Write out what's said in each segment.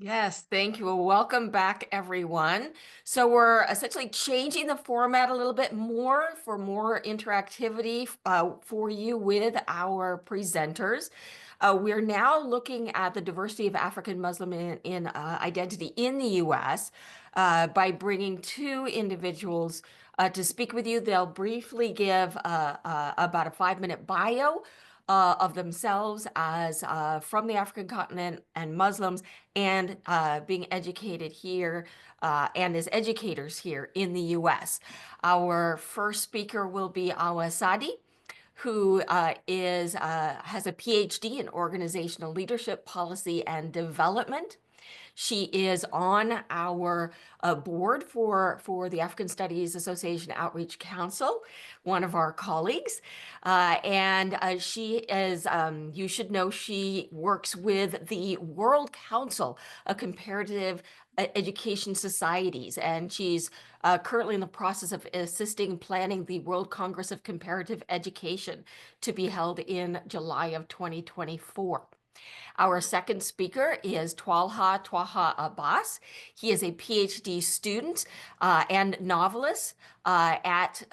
Yes, thank you. Well, welcome back, everyone. So we're essentially changing the format a little bit more for more interactivity for you with our presenters. We're now looking at the diversity of African Muslim in identity in the U.S. By bringing two individuals to speak with you. They'll briefly give about a 5-minute bio of themselves as from the African continent and Muslims and being educated here and as educators here in the U.S. Our first speaker will be Awa Saidy, who has a PhD in organizational leadership, policy, and development. She is on our board for the African Studies Association Outreach Council, one of our colleagues. She is, you should know, she works with the World Council of Comparative Education Societies, and she's currently in the process of assisting planning the World Congress of Comparative Education to be held in July of 2024. Our second speaker is Twaha Abass. He is a PhD student and novelist at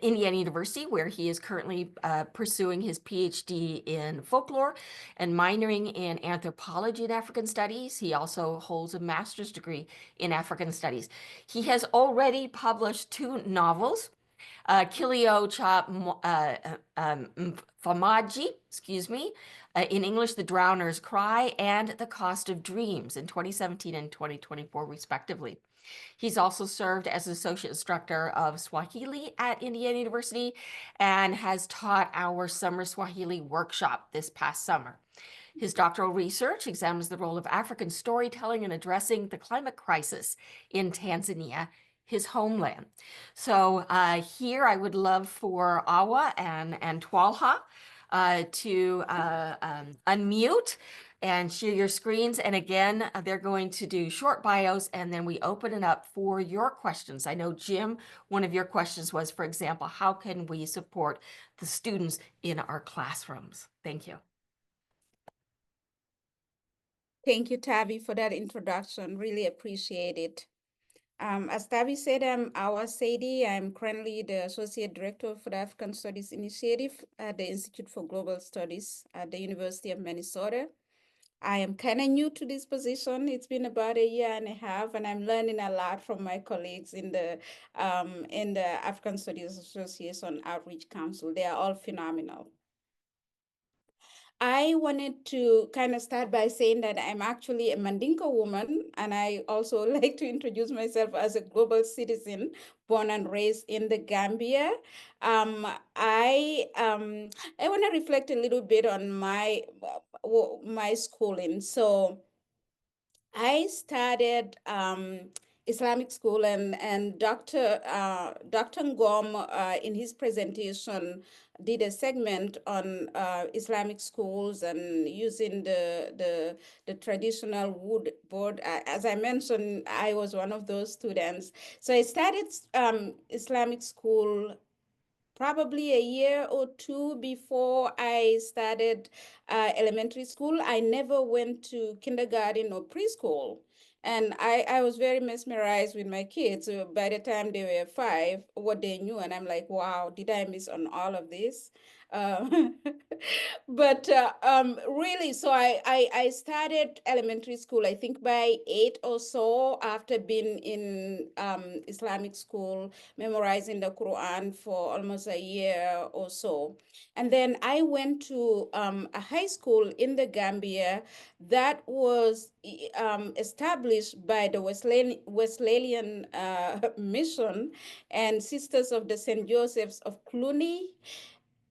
Indiana University, where he is currently pursuing his PhD in folklore and minoring in anthropology and African studies. He also holds a master's degree in African studies. He has already published 2 novels. Kilio Cha Famaji, in English, The Drowner's Cry and The Cost of Dreams in 2017 and 2024, respectively. He's also served as associate instructor of Swahili at Indiana University and has taught our summer Swahili workshop this past summer. His doctoral research examines the role of African storytelling in addressing the climate crisis in Tanzania, his homeland. So here I would love for Awa and Twalha to unmute and share your screens. And again, they're going to do short bios and then we open it up for your questions. I know, Jim, one of your questions was, for example, how can we support the students in our classrooms? Thank you. Thank you, Tavi, for that introduction. Really appreciate it. As Tavi said, I'm Awa Saidy. I'm currently the Associate Director for the African Studies Initiative at the Institute for Global Studies at the University of Minnesota. I am kind of new to this position. It's been about 1.5 years, and I'm learning a lot from my colleagues in the African Studies Association Outreach Council. They are all phenomenal. I wanted to kind of start by saying that I'm actually a Mandinka woman, and I also like to introduce myself as a global citizen born and raised in the Gambia. I want to reflect a little bit on my schooling. So I started Islamic school, and Dr. Ngom in his presentation did a segment on Islamic schools and using the traditional wood board. As I mentioned, I was one of those students. So I started Islamic school probably 1 year or 2 before I started elementary school. I never went to kindergarten or preschool. And I was very mesmerized with my kids. By the time they were 5, what they knew. And I'm like, wow, did I miss on all of this? Uh, but really, so I started elementary school, I think by 8 or so, after being in Islamic school, memorizing the Quran for almost 1 year or so. And then I went to a high school in the Gambia that was established by the Wesleyan Mission and Sisters of the St. Joseph's of Cluny.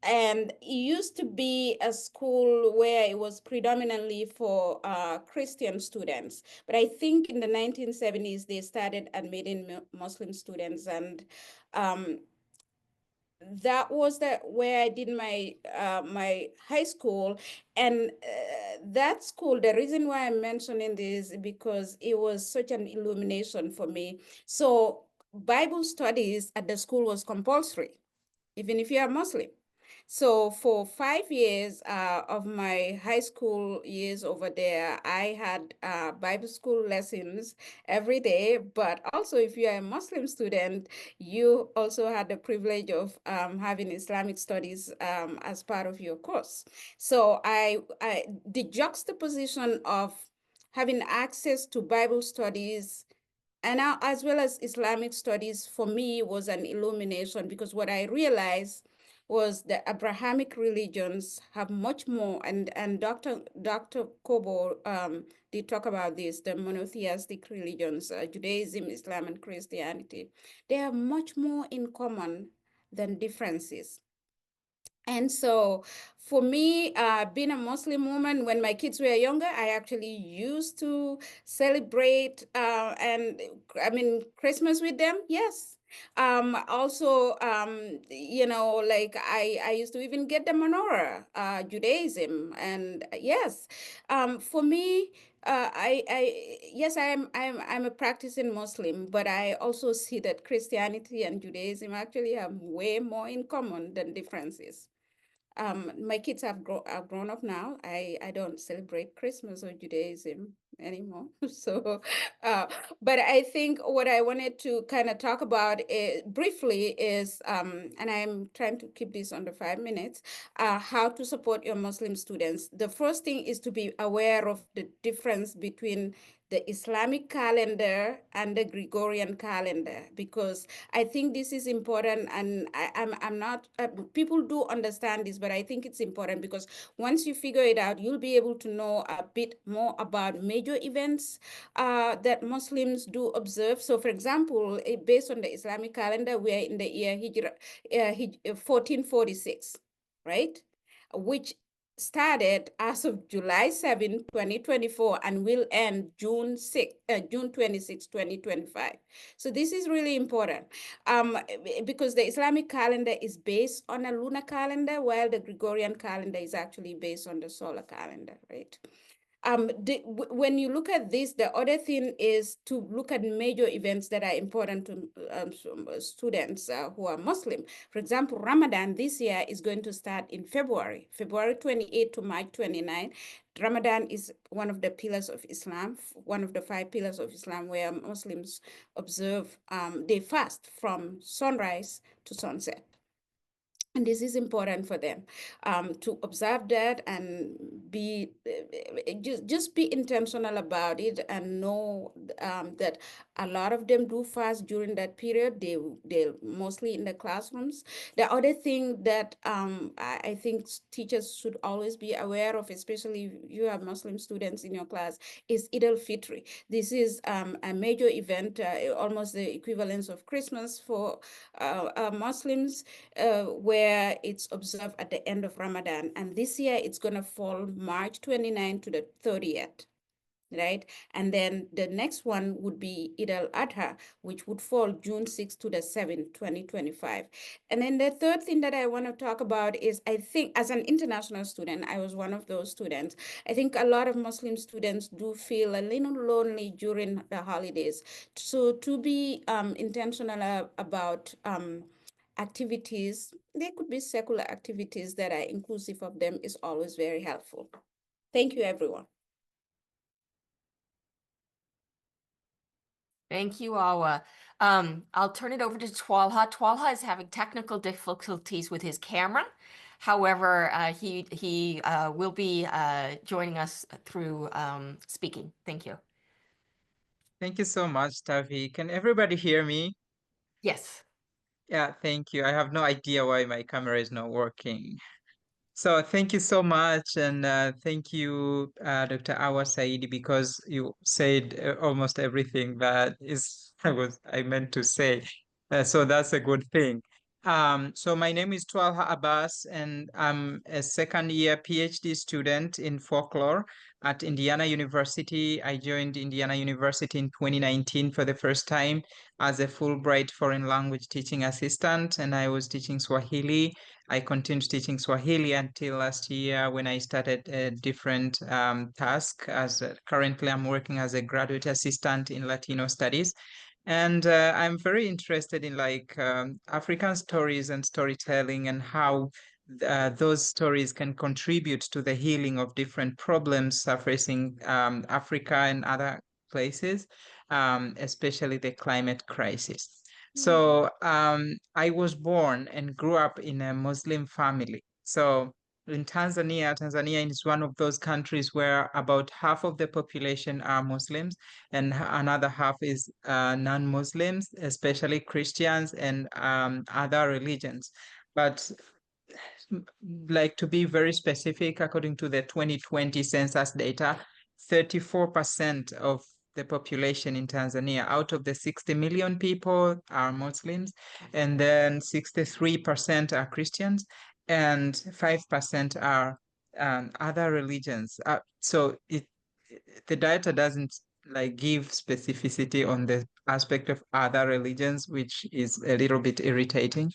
And it used to be a school where it was predominantly for Christian students. But I think in the 1970s, they started admitting Muslim students. And that was where I did my high school. And that school, the reason why I'm mentioning this is because it was such an illumination for me. So Bible studies at the school was compulsory, even if you are Muslim. So for 5 years of my high school years over there, I had Bible school lessons every day. But also, if you are a Muslim student, you also had the privilege of having Islamic studies as part of your course. So the juxtaposition of having access to Bible studies and now as well as Islamic studies for me was an illumination, because what I realized was the Abrahamic religions have much more, and Dr. Kobo did talk about this, the monotheistic religions, Judaism, Islam, and Christianity. They have much more in common than differences. And so for me, being a Muslim woman, when my kids were younger, I actually used to celebrate Christmas with them. Yes. Also, like I used to even get the menorah, Judaism. And yes, for me, yes, I'm a practicing Muslim, but I also see that Christianity and Judaism actually have way more in common than differences. My kids have grown up now. I don't celebrate Christmas or Judaism anymore. So, but I think what I wanted to kind of talk about briefly is, and I'm trying to keep this under 5 minutes, how to support your Muslim students. The first thing is to be aware of the difference between the Islamic calendar and the Gregorian calendar, because I think this is important, and I'm not, people do understand this, but I think it's important because once you figure it out, you'll be able to know a bit more about major events that Muslims do observe. So for example, based on the Islamic calendar, we are in the year Hijra, 1446, right? Which started as of July 7, 2024, and will end June 26, 2025. So this is really important because the Islamic calendar is based on a lunar calendar, while the Gregorian calendar is actually based on the solar calendar, right? When you look at this, the other thing is to look at major events that are important to students who are Muslim. For example, Ramadan this year is going to start in February 28 to March 29. Ramadan is one of the pillars of Islam, one of the 5 pillars of Islam, where Muslims observe, they fast from sunrise to sunset. And this is important for them to observe that and be just be intentional about it, and know that a lot of them do fast during that period. They're mostly in the classrooms. The other thing that I think teachers should always be aware of, especially if you have Muslim students in your class, is Eid al-Fitr. This is a major event, almost the equivalence of Christmas for Muslims, where it's observed at the end of Ramadan. And this year it's going to fall March 29 to the 30th, right? And then the next one would be Eid al-Adha, which would fall June 6 to the 7th, 2025. And then the third thing that I want to talk about is, I think as an international student, I was one of those students. I think a lot of Muslim students do feel a little lonely during the holidays. So to be intentional about activities, they could be secular activities that are inclusive of them, is always very helpful. Thank you, everyone. Thank you, Awa. I'll turn it over to Twalha. Twalha is having technical difficulties with his camera. However, he will be joining us through speaking. Thank you. Thank you so much, Tavi. Can everybody hear me? Yes. Yeah, thank you. I have no idea why my camera is not working. So thank you so much, and thank you, Dr. Awa Saidy, because you said almost everything that is I meant to say. So that's a good thing. So my name is Twalha Abass, and I'm a second-year PhD student in folklore at Indiana University. I joined Indiana University in 2019 for the first time as a Fulbright foreign language teaching assistant, and I was teaching Swahili. I continued teaching Swahili until last year when I started a different task. Currently, I'm working as a graduate assistant in Latino studies. And I'm very interested in African stories and storytelling, and how those stories can contribute to the healing of different problems facing Africa and other places, especially the climate crisis. So I was born and grew up in a Muslim family. So in Tanzania, Tanzania is one of those countries where about half of the population are Muslims and another half is non-Muslims, especially Christians and other religions. But like to be very specific, according to the 2020 census data, 34% of the population in Tanzania out of the 60 million people are Muslims, and then 63% are Christians, and 5% are other religions. So the data doesn't like give specificity on the aspect of other religions, which is a little bit irritating.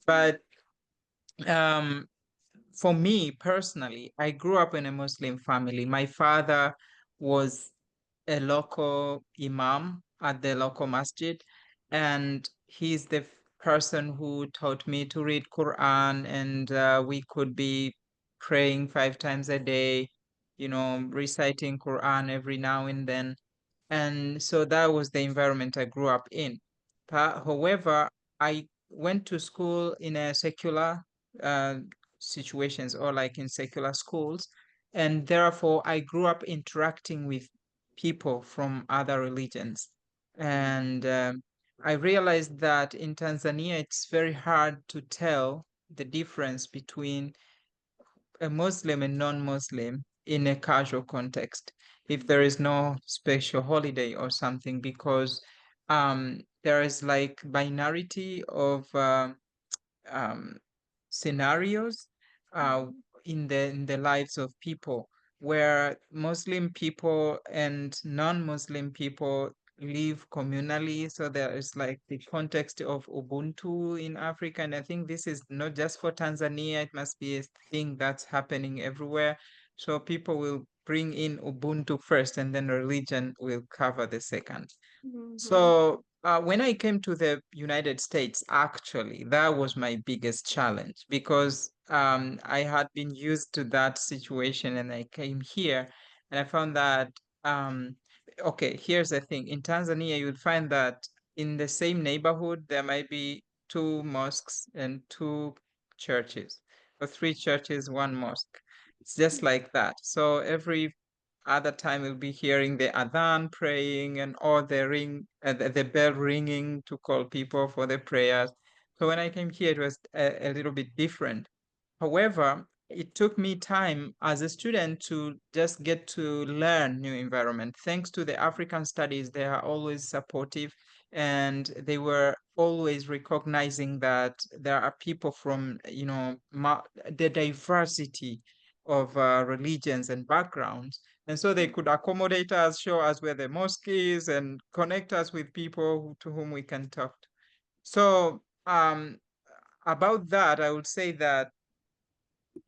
But for me personally, I grew up in a Muslim family. My father was a local imam at the local masjid, and he's the person who taught me to read Quran, and we could be praying 5 times a day, reciting Quran every now and then. And so that was the environment I grew up in. However, I went to school in a secular uh, situations or like in secular schools. And therefore, I grew up interacting with people from other religions. And I realized that in Tanzania, it's very hard to tell the difference between a Muslim and non-Muslim in a casual context if there is no special holiday or something, because there is like binarity of um, scenarios in the lives of people where Muslim people and non-Muslim people live communally. So there is like the context of Ubuntu in Africa. And I think this is not just for Tanzania, it must be a thing that's happening everywhere. So people will bring in Ubuntu first and then religion will cover the second. So when I came to the United States, actually, that was my biggest challenge because I had been used to that situation and I came here and I found that, okay, here's the thing. In Tanzania, you'll find that in the same neighborhood, there might be 2 mosques and 2 churches, or 3 churches, 1 mosque. It's just like that. So every other time we'll be hearing the adhan praying and or the bell ringing to call people for the prayers. So when I came here, it was a little bit different. However, it took me time as a student to just get to learn new environment. Thanks to the African studies, they are always supportive and they were always recognizing that there are people from, the diversity of religions and backgrounds. And so they could accommodate us, show us where the mosque is, and connect us with people to whom we can talk to. So about that, I would say that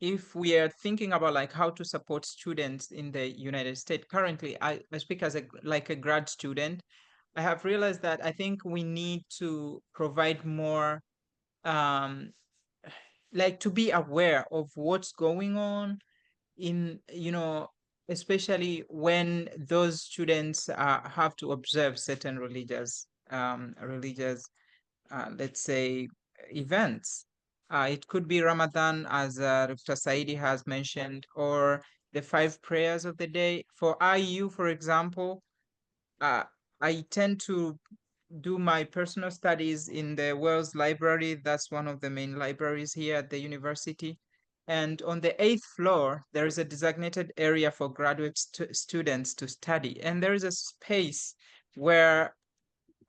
if we are thinking about like how to support students in the United States, currently I speak as a grad student. I have realized that I think we need to provide more like to be aware of what's going on in, especially when those students have to observe certain religious let's say events. It could be Ramadan, as Dr. Saidi has mentioned, or the 5 prayers of the day. For IU, for example, I tend to do my personal studies in the Wells Library. That's one of the main libraries here at the university. And on the 8th floor, there is a designated area for graduate students to study. And there is a space where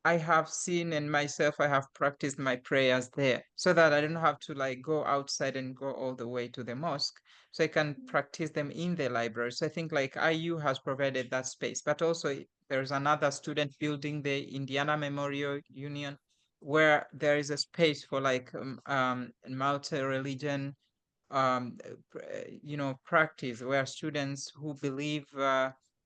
I have seen and myself, I have practiced my prayers there so that I don't have to like go outside and go all the way to the mosque. So I can practice them in the library. So I think like IU has provided that space, but also there's another student building, the Indiana Memorial Union, where there is a space for like multi-religion practice where students who believe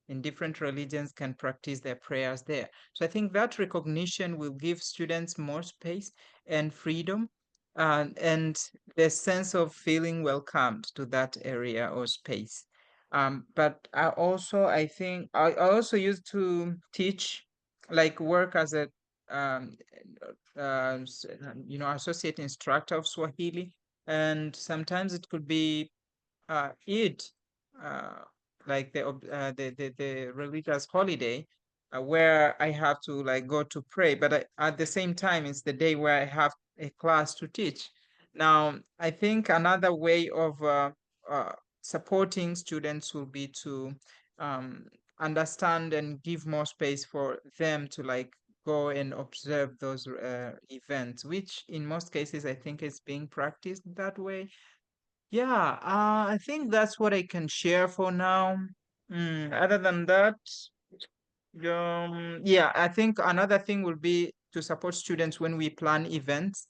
in different religions can practice their prayers there. So I think that recognition will give students more space and freedom and the sense of feeling welcomed to that area or space. But I think I also used to teach, like work as a um, associate instructor of Swahili, and sometimes it could be Eid, uh, like the religious holiday, where I have to like go to pray, but at the same time, it's the day where I have a class to teach. Now, I think another way of uh, supporting students will be to um, understand and give more space for them to like go and observe those events, which in most cases I think is being practiced that way. Yeah, I think that's what I can share for now. Other than that, yeah, I think another thing will be to support students when we plan events.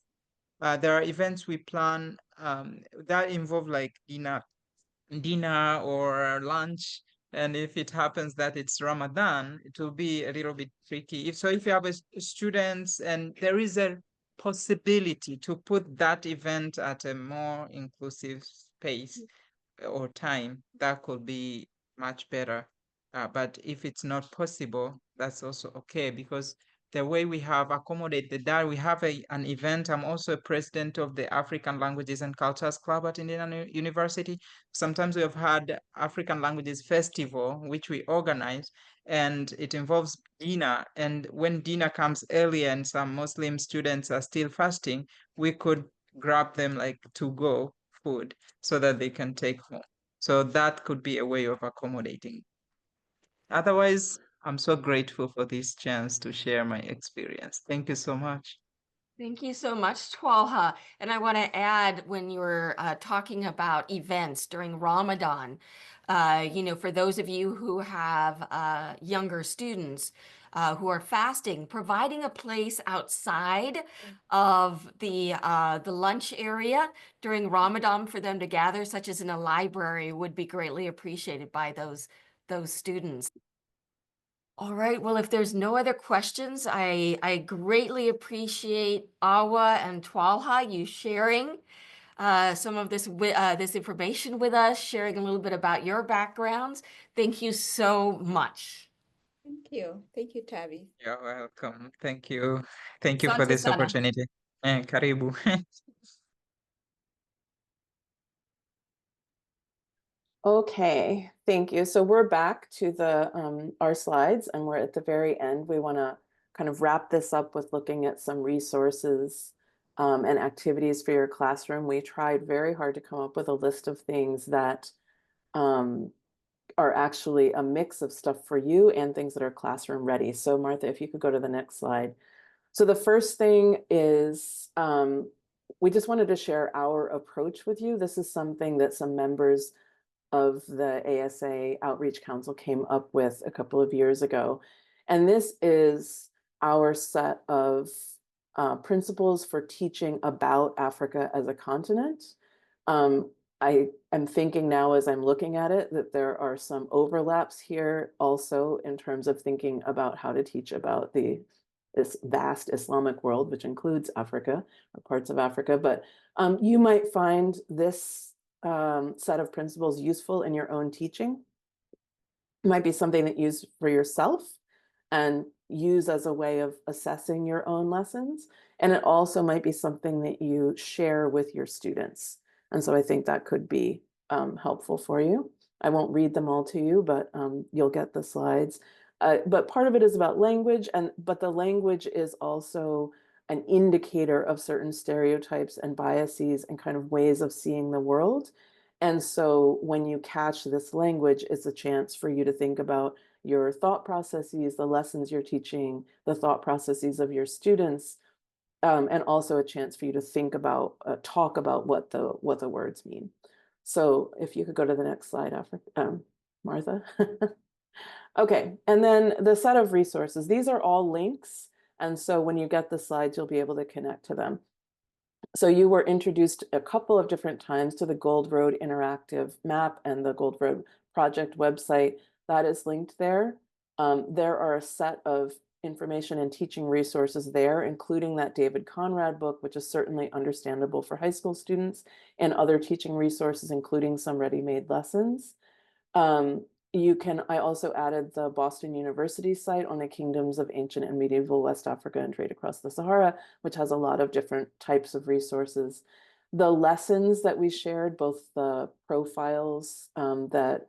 There are events we plan that involve like dinner or lunch. And if it happens that it's Ramadan, it will be a little bit tricky. If you have students and there is a possibility to put that event at a more inclusive space or time, that could be much better. But if it's not possible, that's also okay, because the way we have accommodated that, we have an event. I'm also a president of the African Languages and Cultures Club at Indiana University. Sometimes we have had African Languages Festival, which we organize, and it involves dinner. And when dinner comes earlier and some Muslim students are still fasting, we could grab them like to go food so that they can take home. So that could be a way of accommodating. Otherwise, I'm so grateful for this chance to share my experience. Thank you so much. Thank you so much, Twalha. And I want to add, when you were talking about events during Ramadan, for those of you who have younger students who are fasting, providing a place outside of the lunch area during Ramadan for them to gather, such as in a library, would be greatly appreciated by those students. All right. Well, if there's no other questions, I greatly appreciate Awa and Twalha, you sharing some of this information with us, sharing a little bit about your backgrounds. Thank you so much. Thank you. Thank you, Tabby. You're welcome. Thank you. Thank you for Asante this sana. opportunity. Karibu. Okay, thank you. So we're back to our slides, and we're at the very end. We want to kind of wrap this up with looking at some resources and activities for your classroom. We tried very hard to come up with a list of things that are actually a mix of stuff for you and things that are classroom ready. So Martha, if you could go to the next slide. So the first thing is we just wanted to share our approach with you. This is something that some members of the ASA Outreach Council came up with a couple of years ago. And this is our set of principles for teaching about Africa as a continent. I am thinking now as I'm looking at it that there are some overlaps here also in terms of thinking about how to teach about this vast Islamic world, which includes Africa or parts of Africa. But you might find this set of principles useful in your own teaching. It might be something that you use for yourself and use as a way of assessing your own lessons. And it also might be something that you share with your students. And so I think that could be helpful for you. I won't read them all to you, but you'll get the slides. But part of it is about language, but the language is also an indicator of certain stereotypes and biases and kind of ways of seeing the world. And so when you catch this language, it's a chance for you to think about your thought processes, the lessons you're teaching, the thought processes of your students, and also a chance for you to think about, talk about what the words mean. So if you could go to the next slide, Martha. Okay, and then the set of resources. These are all links. And so when you get the slides, you'll be able to connect to them. So you were introduced a couple of different times to the Gold Road Interactive Map and the Gold Road Project website. That is linked there. There are a set of information and teaching resources there, including that David Conrad book, which is certainly understandable for high school students, and other teaching resources, including some ready-made lessons. I also added the Boston University site on the kingdoms of ancient and medieval West Africa and trade across the Sahara, which has a lot of different types of resources. The lessons that we shared, both the profiles that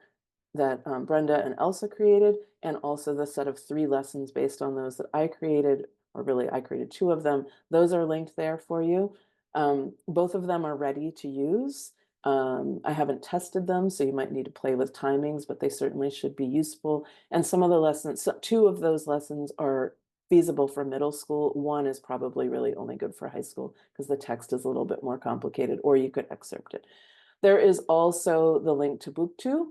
Brenda and Elsa created, and also the set of 3 lessons based on those that I created, or really I created 2 of them. Those are linked there for you. Both of them are ready to use. I haven't tested them, so you might need to play with timings, but they certainly should be useful. And some of the lessons, 2 of those lessons are feasible for middle school. 1 is probably really only good for high school because the text is a little bit more complicated, or you could excerpt it. There is also the link to Book2,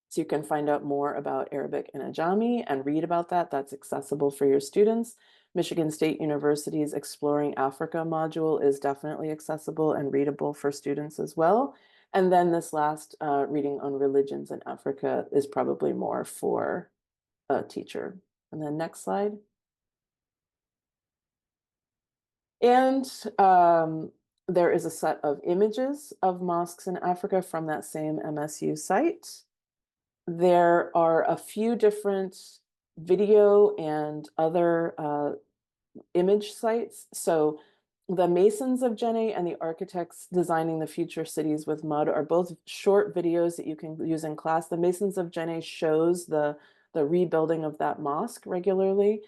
so you can find out more about Arabic and Ajami and read about that. That's accessible for your students. Michigan State University's Exploring Africa module is definitely accessible and readable for students as well. And then this last reading on religions in Africa is probably more for a teacher. And then next slide. And there is a set of images of mosques in Africa from that same MSU site. There are a few different video and other image sites. So the Masons of Djenné and the Architects Designing the Future Cities with Mud are both short videos that you can use in class. The Masons of Djenné shows the rebuilding of that mosque regularly.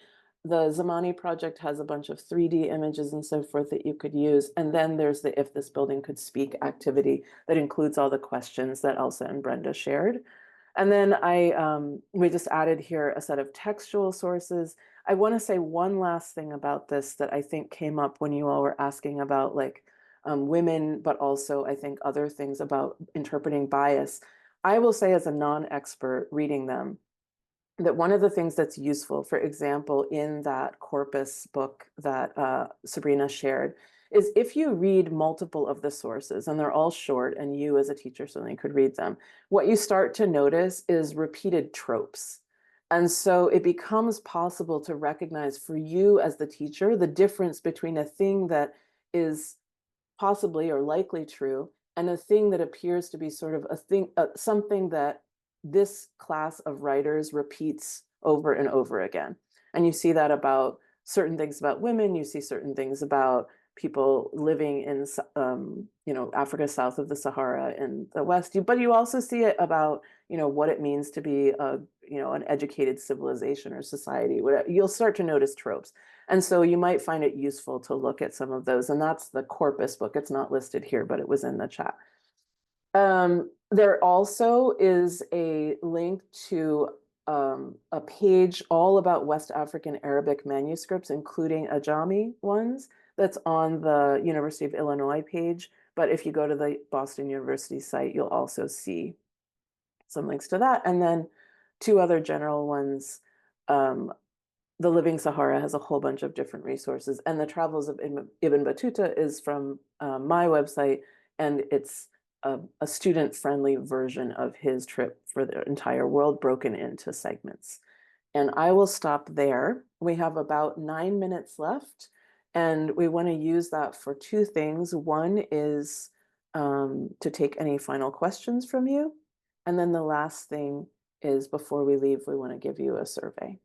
The Zamani project has a bunch of 3D images and so forth that you could use. And then there's the If This Building Could Speak activity that includes all the questions that Elsa and Brenda shared. And then we just added here a set of textual sources. I want to say one last thing about this that I think came up when you all were asking about women, but also I think other things about interpreting bias. I will say as a non-expert reading them, that one of the things that's useful, for example, in that corpus book that Sabrina shared, is if you read multiple of the sources, and they're all short, and you as a teacher certainly could read them, what you start to notice is repeated tropes. And so it becomes possible to recognize for you as the teacher, the difference between a thing that is possibly or likely true and a thing that appears to be sort of something that this class of writers repeats over and over again. And you see that about certain things about women, you see certain things about people living in Africa south of the Sahara in the West, but you also see it about what it means to be an educated civilization or society. You'll start to notice tropes. And so you might find it useful to look at some of those. And that's the corpus book. It's not listed here, but it was in the chat. There also is a link to a page all about West African Arabic manuscripts, including Ajami ones, that's on the University of Illinois page. But if you go to the Boston University site, you'll also see some links to that. And then 2 other general ones. The Living Sahara has a whole bunch of different resources. And the Travels of Ibn Battuta is from my website, and it's a student-friendly version of his trip for the entire world broken into segments. And I will stop there. We have about 9 minutes left, and we want to use that for 2 things. One is to take any final questions from you. And then the last thing is before we leave, we want to give you a survey.